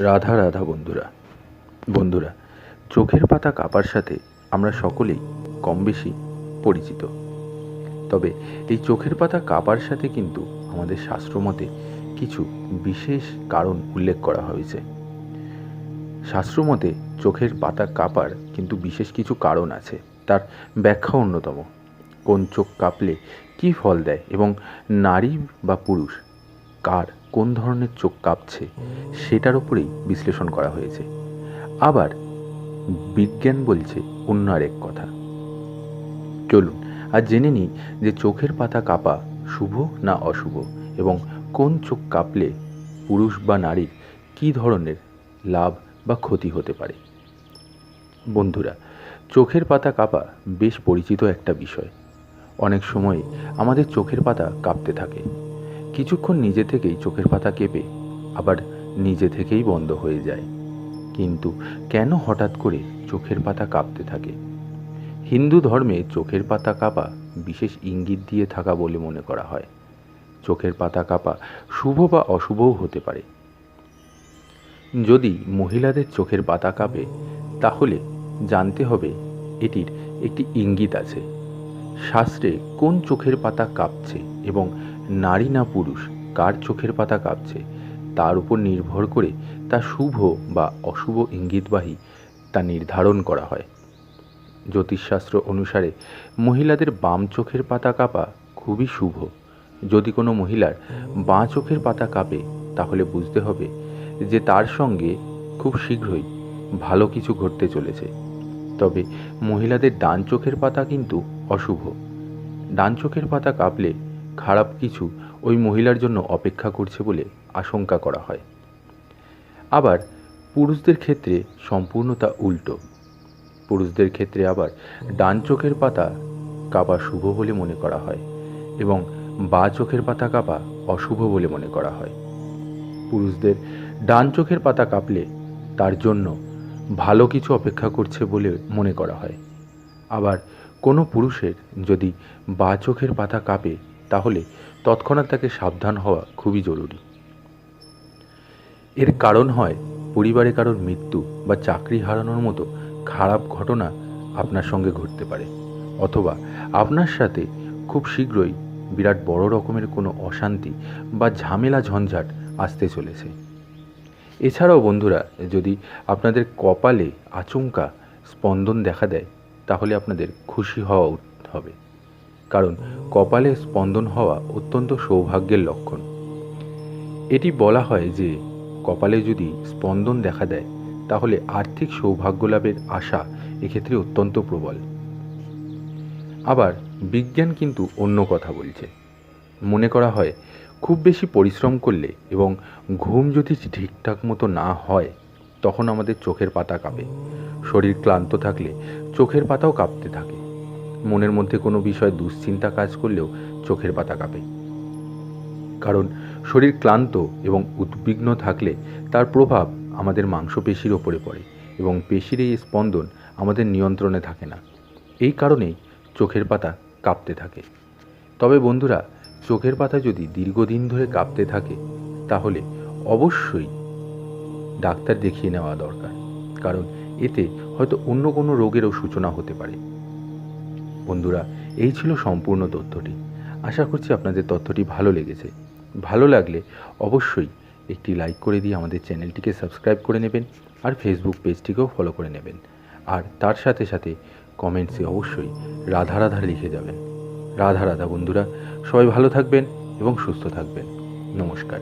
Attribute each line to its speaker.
Speaker 1: রাধা রাধা বন্ধুরা। বন্ধুরা, চোখের পাতা কাঁপার সাথে আমরা সকলেই কম বেশি পরিচিত। তবে এই চোখের পাতা কাঁপার সাথে কিন্তু আমাদের শাস্ত্রমতে কিছু বিশেষ কারণ উল্লেখ করা হয়েছে। শাস্ত্রমতে চোখের পাতা কাঁপার কিন্তু বিশেষ কিছু কারণ আছে, তার ব্যাখ্যা অন্যতম। কোন চোখ কাঁপলে কী ফল দেয় এবং নারী বা পুরুষ কার কোন ধরনের চোখ কাঁপছে সেটার উপরেই বিশ্লেষণ করা হয়েছে। আবার বিজ্ঞান বলছে অন্য আরেক কথা। চলুন আর জেনে নিই যে চোখের পাতা কাঁপা শুভ না অশুভ এবং কোন চোখ কাঁপলে পুরুষ বা নারীর কী ধরনের লাভ বা ক্ষতি হতে পারে। বন্ধুরা, চোখের পাতা কাঁপা বেশ পরিচিত একটা বিষয়। অনেক সময় আমাদের চোখের পাতা কাঁপতে থাকে। কিছুক্ষণ নিজে থেকেই চোখের পাতা কেঁপে আবার নিজে থেকেই বন্ধ হয়ে যায়। কিন্তু কেন হঠাৎ করে চোখের পাতা কাঁপতে থাকে? হিন্দু ধর্মে চোখের পাতা কাঁপা বিশেষ ইঙ্গিত দিয়ে থাকা বলে মনে করা হয়। চোখের পাতা কাঁপা শুভ বা অশুভও হতে পারে। যদি মহিলাদের চোখের পাতা কাঁপে তাহলে জানতে হবে এটির একটি ইঙ্গিত আছে। শাস্ত্রে কোন চোখের পাতা কাঁপছে এবং নারী না পুরুষ কার চোখের পাতা কাঁপছে তার উপর নির্ভর করে তা শুভ বা অশুভ ইঙ্গিতবাহী তা নির্ধারণ করা হয়। জ্যোতিষশাস্ত্র অনুসারে মহিলাদের বাম চোখের পাতা কাঁপা খুবই শুভ। যদি কোনো মহিলার বাঁ চোখের পাতা কাঁপে তাহলে বুঝতে হবে যে তার সঙ্গে খুব শীঘ্রই ভালো কিছু ঘটতে চলেছে। তবে মহিলাদের ডান চোখের পাতা কিন্তু অশুভ। ডান চোখের পাতা কাঁপলে খারাপ কিছু ওই মহিলার জন্য অপেক্ষা করছে বলে আশঙ্কা করা হয়। আবার পুরুষদের ক্ষেত্রে সম্পূর্ণ তা উল্টো। পুরুষদের ক্ষেত্রে আবার ডান চোখের পাতা কাঁপা শুভ বলে মনে করা হয় এবং বাঁ চোখের পাতা কাঁপা অশুভ বলে মনে করা হয়। পুরুষদের ডান চোখের পাতা কাঁপলে তার জন্য ভালো কিছু অপেক্ষা করছে বলে মনে করা হয়। আবার কোনো পুরুষের যদি বাঁ চোখের পাতা কাঁপে তাহলে তৎক্ষণাৎ তাকে সাবধান হওয়া খুবই জরুরি। এর কারণ হয় পরিবারে কারোর মৃত্যু বা চাকরি হারানোর মতো খারাপ ঘটনা আপনার সঙ্গে ঘটতে পারে, অথবা আপনার সাথে খুব শীঘ্রই বিরাট বড় রকমের কোনো অশান্তি বা ঝামেলা ঝঞ্ঝাট আসতে চলেছে। এছাড়াও বন্ধুরা, যদি আপনাদের কপালে আচমকা স্পন্দন দেখা দেয় তাহলে আপনাদের খুশি হওয়া হবে, কারণ কপালে স্পন্দন হওয়া অত্যন্ত সৌভাগ্যের লক্ষণ। এটি বলা হয় যে কপালে যদি স্পন্দন দেখা দেয় তাহলে আর্থিক সৌভাগ্য লাভের আশা এক্ষেত্রে অত্যন্ত প্রবল। আবার বিজ্ঞান কিন্তু অন্য কথা বলছে। মনে করা হয় খুব বেশি পরিশ্রম করলে এবং ঘুম যদি ঠিকঠাক মতো না হয় তখন আমাদের চোখের পাতা কাঁপে। শরীর ক্লান্ত থাকলে চোখের পাতাও কাঁপতে থাকে। মনের মধ্যে কোনো বিষয় দুশ্চিন্তা কাজ করলেও চোখের পাতা কাঁপে, কারণ শরীর ক্লান্ত এবং উদ্বিগ্ন থাকলে তার প্রভাব আমাদের মাংসপেশির ওপরে পড়ে এবং পেশির এই স্পন্দন আমাদের নিয়ন্ত্রণে থাকে না। এই কারণেই চোখের পাতা কাঁপতে থাকে। তবে বন্ধুরা, চোখের পাতা যদি দীর্ঘদিন ধরে কাঁপতে থাকে তাহলে অবশ্যই ডাক্তার দেখিয়ে নেওয়া দরকার, কারণ এতে হয়তো অন্য কোনো রোগেরও সূচনা হতে পারে। বন্ধুরা, এই ছিল সম্পূর্ণ তথ্যটি। আশা করছি আপনাদের তথ্যটি ভালো লেগেছে। ভালো লাগলে অবশ্যই একটি লাইক করে দিয়ে আমাদের চ্যানেলটিকে সাবস্ক্রাইব করে নেবেন আর ফেসবুক পেজটিকেও ফলো করে নেবেন। আর তার সাথে সাথে কমেন্টসে অবশ্যই রাধা রাধা লিখে যাবেন। রাধা রাধা বন্ধুরা, সবাই ভালো থাকবেন এবং সুস্থ থাকবেন। নমস্কার।